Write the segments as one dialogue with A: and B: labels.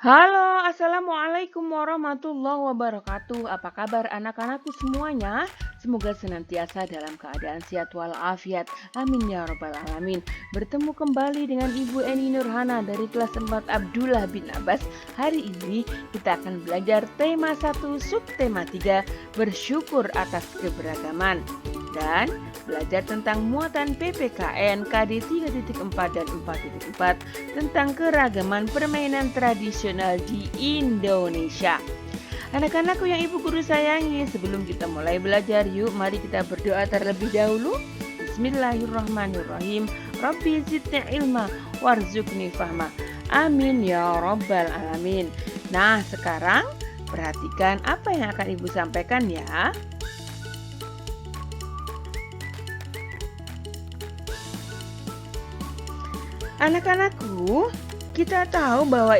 A: Halo, assalamualaikum warahmatullahi wabarakatuh. Apa kabar anak-anakku semuanya? Semoga senantiasa dalam keadaan sehat walafiat. Amin ya robbal alamin. Bertemu kembali dengan Ibu Eni Nurhana dari kelas 4 Abdullah bin Abbas. Hari ini kita akan belajar tema 1 subtema 3, bersyukur atas keberagaman. Dan belajar tentang muatan PPKN KD 3.4 dan 4.4 tentang keragaman permainan tradisional di Indonesia. Anak-anakku yang ibu guru sayangi, sebelum kita mulai belajar, yuk mari kita berdoa terlebih dahulu. Bismillahirrahmanirrahim. Rabbi zidni ilma warzuqni fahma. Amin ya robbal alamin. Nah, sekarang perhatikan apa yang akan ibu sampaikan ya. Anak-anakku, kita tahu bahwa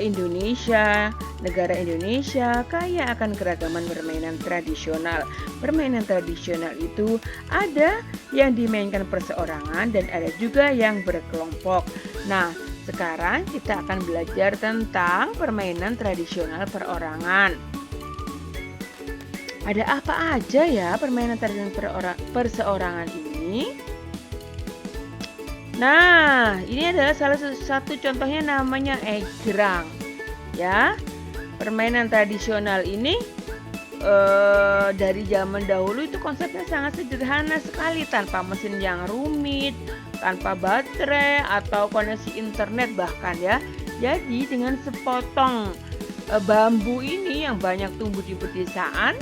A: negara Indonesia kaya akan keragaman permainan tradisional. Permainan tradisional itu ada yang dimainkan perseorangan dan ada juga yang berkelompok. Nah, sekarang kita akan belajar tentang permainan tradisional perorangan. Ada apa aja ya permainan tradisional perseorangan ini? Nah, ini adalah salah satu contohnya, namanya egrang. Ya, permainan tradisional ini dari zaman dahulu itu konsepnya sangat sederhana sekali, tanpa mesin yang rumit, tanpa baterai atau koneksi internet bahkan ya. Jadi dengan sepotong bambu ini yang banyak tumbuh di pedesaan,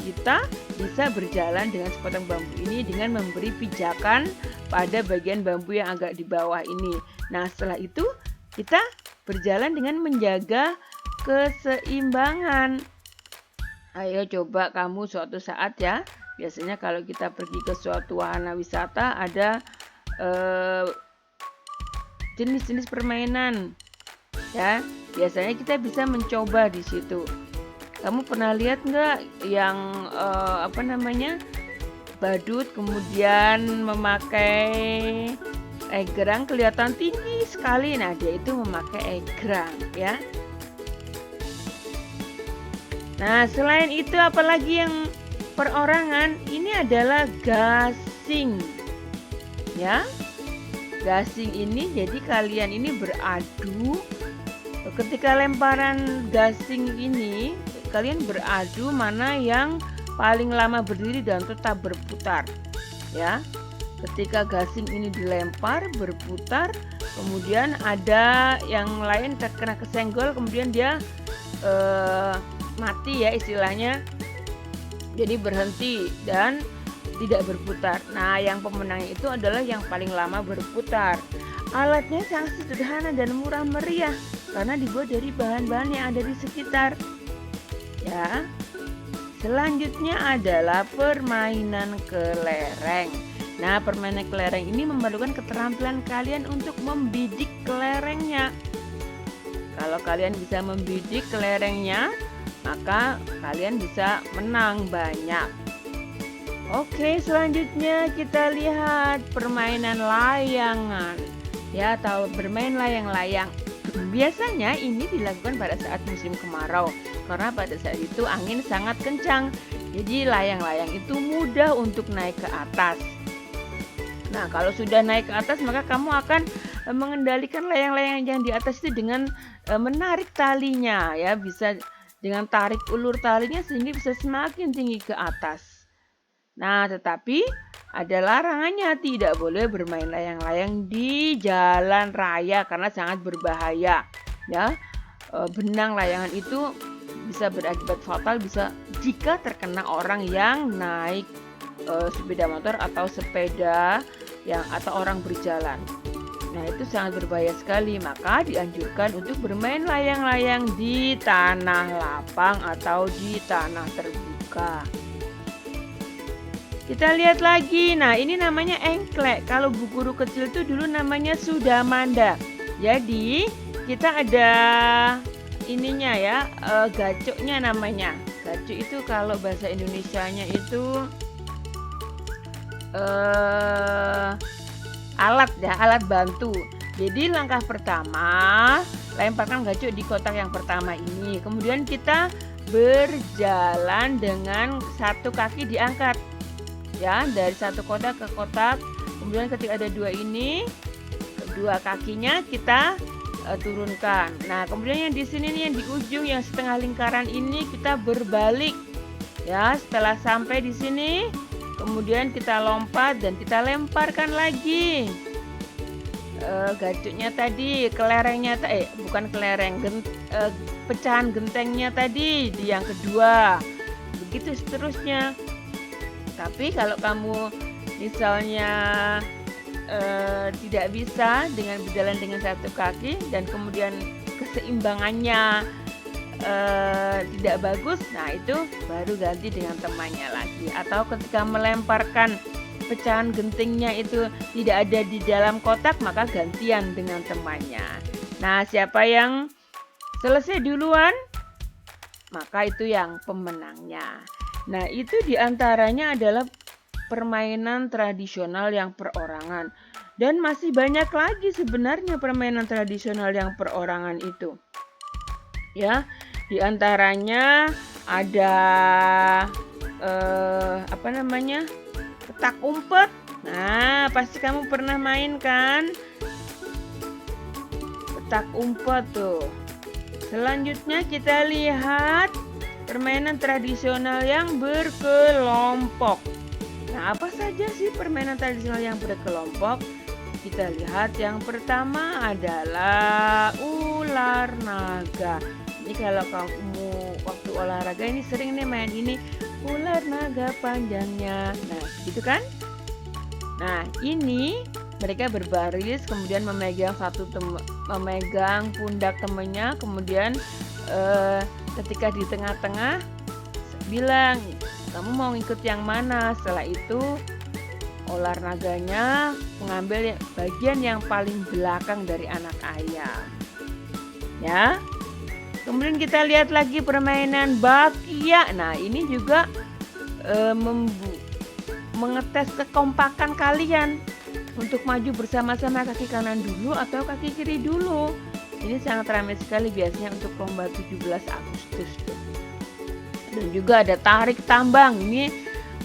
A: kita bisa berjalan dengan sepotong bambu ini dengan memberi pijakan pada bagian bambu yang agak di bawah ini. Nah, setelah itu kita berjalan dengan menjaga keseimbangan. Ayo coba kamu suatu saat ya. Biasanya kalau kita pergi ke suatu wahana wisata ada jenis-jenis permainan. Ya, biasanya kita bisa mencoba di situ. Kamu pernah lihat nggak yang badut kemudian memakai egrang, kelihatan tinggi sekali. Nah, dia itu memakai egrang ya. Nah, selain itu apalagi yang perorangan, ini adalah gasing. Ya. Gasing ini jadi kalian ini beradu. Ketika lemparan gasing ini, kalian beradu mana yang paling lama berdiri dan tetap berputar. Ya. Ketika gasing ini dilempar, berputar, kemudian ada yang lain terkena kesenggol, kemudian dia mati ya istilahnya. Jadi berhenti dan tidak berputar. Nah, yang pemenangnya itu adalah yang paling lama berputar. Alatnya sangat sederhana dan murah meriah karena dibuat dari bahan-bahan yang ada di sekitar. Ya. Selanjutnya adalah permainan kelereng. Nah, permainan kelereng ini memerlukan keterampilan kalian untuk membidik kelerengnya. Kalau kalian bisa membidik kelerengnya, maka kalian bisa menang banyak. Oke, selanjutnya kita lihat permainan layangan. Ya, atau bermain layang-layang. Biasanya ini dilakukan pada saat musim kemarau, karena pada saat itu angin sangat kencang. Jadi layang-layang itu mudah untuk naik ke atas. Nah, kalau sudah naik ke atas, maka kamu akan mengendalikan layang-layang yang di atas itu dengan menarik talinya ya, bisa dengan tarik ulur talinya sehingga bisa semakin tinggi ke atas. Nah, tetapi ada larangannya, tidak boleh bermain layang-layang di jalan raya karena sangat berbahaya. Ya, benang layangan itu bisa berakibat fatal jika terkena orang yang naik sepeda motor atau sepeda atau orang berjalan. Nah, itu sangat berbahaya sekali, maka dianjurkan untuk bermain layang-layang di tanah lapang atau di tanah terbuka. Kita lihat lagi. Nah, ini namanya engklek. Kalau bu guru kecil itu dulu namanya sudamanda. Jadi, kita ada ininya ya, gacoknya namanya. Gacok itu kalau bahasa Indonesianya itu alat bantu. Jadi langkah pertama lemparkan gacuk di kotak yang pertama ini. Kemudian kita berjalan dengan satu kaki diangkat, ya, dari satu kotak ke kotak. Kemudian ketika ada dua ini, kedua kakinya kita turunkan. Nah, kemudian yang di sini nih, yang di ujung yang setengah lingkaran ini kita berbalik. Ya, setelah sampai di sini, kemudian kita lompat dan kita lemparkan lagi gacuknya tadi, kelerengnya bukan kelereng, pecahan gentengnya tadi di yang kedua. Begitu seterusnya. Tapi kalau kamu misalnya tidak bisa dengan berjalan dengan satu kaki dan kemudian keseimbangannya tidak bagus, nah itu baru ganti dengan temannya lagi. Atau ketika melemparkan pecahan gentingnya itu tidak ada di dalam kotak, maka gantian dengan temannya. Nah, siapa yang selesai duluan, maka itu yang pemenangnya. Nah, itu diantaranya adalah permainan tradisional yang perorangan. Dan masih banyak lagi sebenarnya permainan tradisional yang perorangan itu. Ya, diantaranya ada petak umpet. Nah, pasti kamu pernah main kan? Petak umpet tuh. Selanjutnya kita lihat permainan tradisional yang berkelompok. Nah, apa saja sih permainan tradisional yang berkelompok? Kita lihat yang pertama adalah ular naga. Ini kalau kamu waktu olahraga ini sering nih main ini, ular naga panjangnya. Nah, gitu kan? Nah, ini mereka berbaris, kemudian memegang pundak temannya, kemudian ketika di tengah-tengah bilang, kamu mau ikut yang mana? Setelah itu ular naganya mengambil bagian yang paling belakang dari anak ayam. Ya. Kemudian kita lihat lagi permainan bakia. Nah, ini juga mengetes kekompakan kalian untuk maju bersama-sama, kaki kanan dulu atau kaki kiri dulu. Ini sangat ramai sekali biasanya untuk lomba 17 Agustus. Dan juga ada tarik tambang. Ini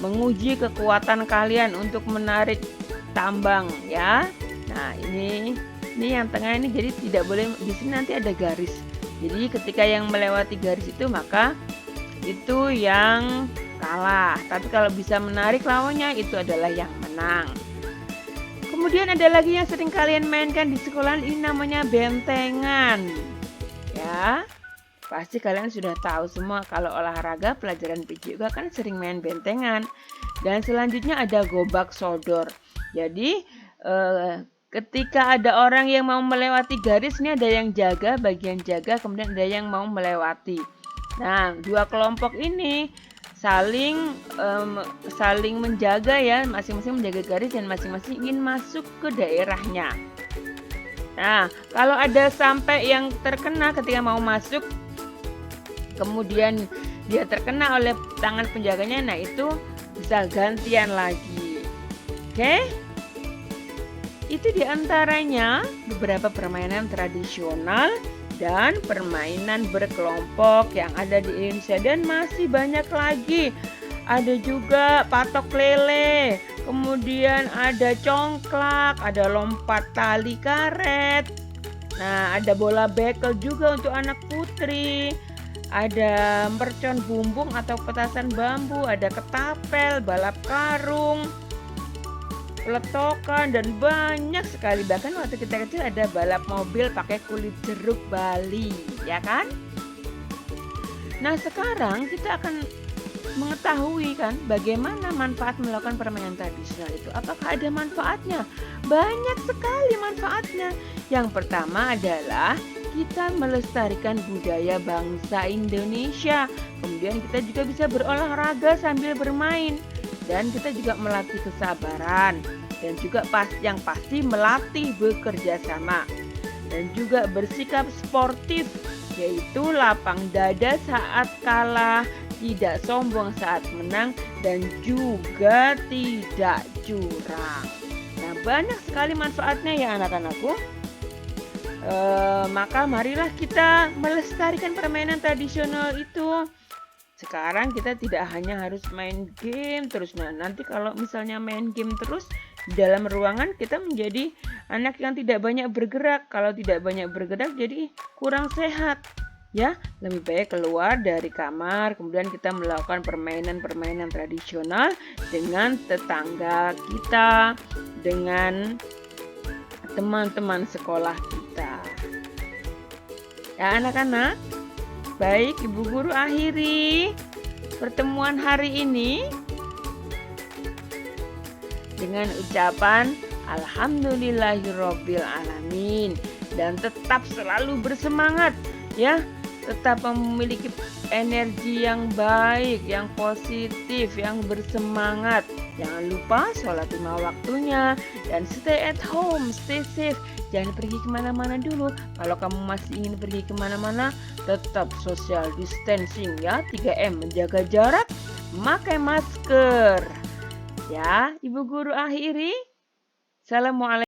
A: menguji kekuatan kalian untuk menarik tambang, ya. Nah, ini yang tengah ini jadi tidak boleh, di sini nanti ada garis. Jadi ketika yang melewati garis itu, maka itu yang kalah. Tapi kalau bisa menarik lawannya, itu adalah yang menang. Kemudian ada lagi yang sering kalian mainkan di sekolah, ini namanya bentengan. Ya, pasti kalian sudah tahu semua kalau olahraga pelajaran PJ juga kan sering main bentengan. Dan selanjutnya ada gobak sodor. Jadi ketika ada orang yang mau melewati garis, ini ada yang jaga, bagian jaga, kemudian ada yang mau melewati. Nah, dua kelompok ini saling menjaga, ya, masing-masing menjaga garis dan masing-masing ingin masuk ke daerahnya. Nah, kalau ada sampai yang terkena ketika mau masuk, kemudian dia terkena oleh tangan penjaganya, nah itu bisa gantian lagi. Oke? Itu diantaranya beberapa permainan tradisional dan permainan berkelompok yang ada di Indonesia, dan masih banyak lagi. Ada juga patok lele, kemudian ada congklak, ada lompat tali karet. Nah, ada bola bekel juga untuk anak putri. Ada mercon bumbung atau petasan bambu, ada ketapel, balap karung, peletokan, dan banyak sekali. Bahkan waktu kita kecil ada balap mobil pakai kulit jeruk Bali, ya kan? Nah, sekarang kita akan mengetahui kan bagaimana manfaat melakukan permainan tradisional itu. Apakah ada manfaatnya? Banyak sekali manfaatnya. Yang pertama adalah kita melestarikan budaya bangsa Indonesia. Kemudian kita juga bisa berolahraga sambil bermain. Dan kita juga melatih kesabaran. Dan juga yang pasti melatih bekerja sama. Dan juga bersikap sportif, yaitu lapang dada saat kalah, tidak sombong saat menang, dan juga tidak curang. Nah, banyak sekali manfaatnya ya anak-anakku. Maka marilah kita melestarikan permainan tradisional itu. Sekarang kita tidak hanya harus main game terus. Nah, nanti kalau misalnya main game terus di dalam ruangan, kita menjadi anak yang tidak banyak bergerak. Kalau tidak banyak bergerak jadi kurang sehat. Ya, lebih baik keluar dari kamar, kemudian kita melakukan permainan-permainan tradisional dengan tetangga kita, dengan teman-teman sekolah kita. Ya, anak-anak, baik, Ibu Guru akhiri pertemuan hari ini dengan ucapan Alhamdulillahirobbil alamin, dan tetap selalu bersemangat ya, tetap memiliki energi yang baik, yang positif, yang bersemangat. Jangan lupa sholat 5 waktunya dan stay at home, stay safe. Jangan pergi kemana-mana dulu. Kalau kamu masih ingin pergi kemana-mana, tetap social distancing ya, 3M, menjaga jarak, memakai masker. Ya, Ibu Guru akhiri. Assalamualaikum.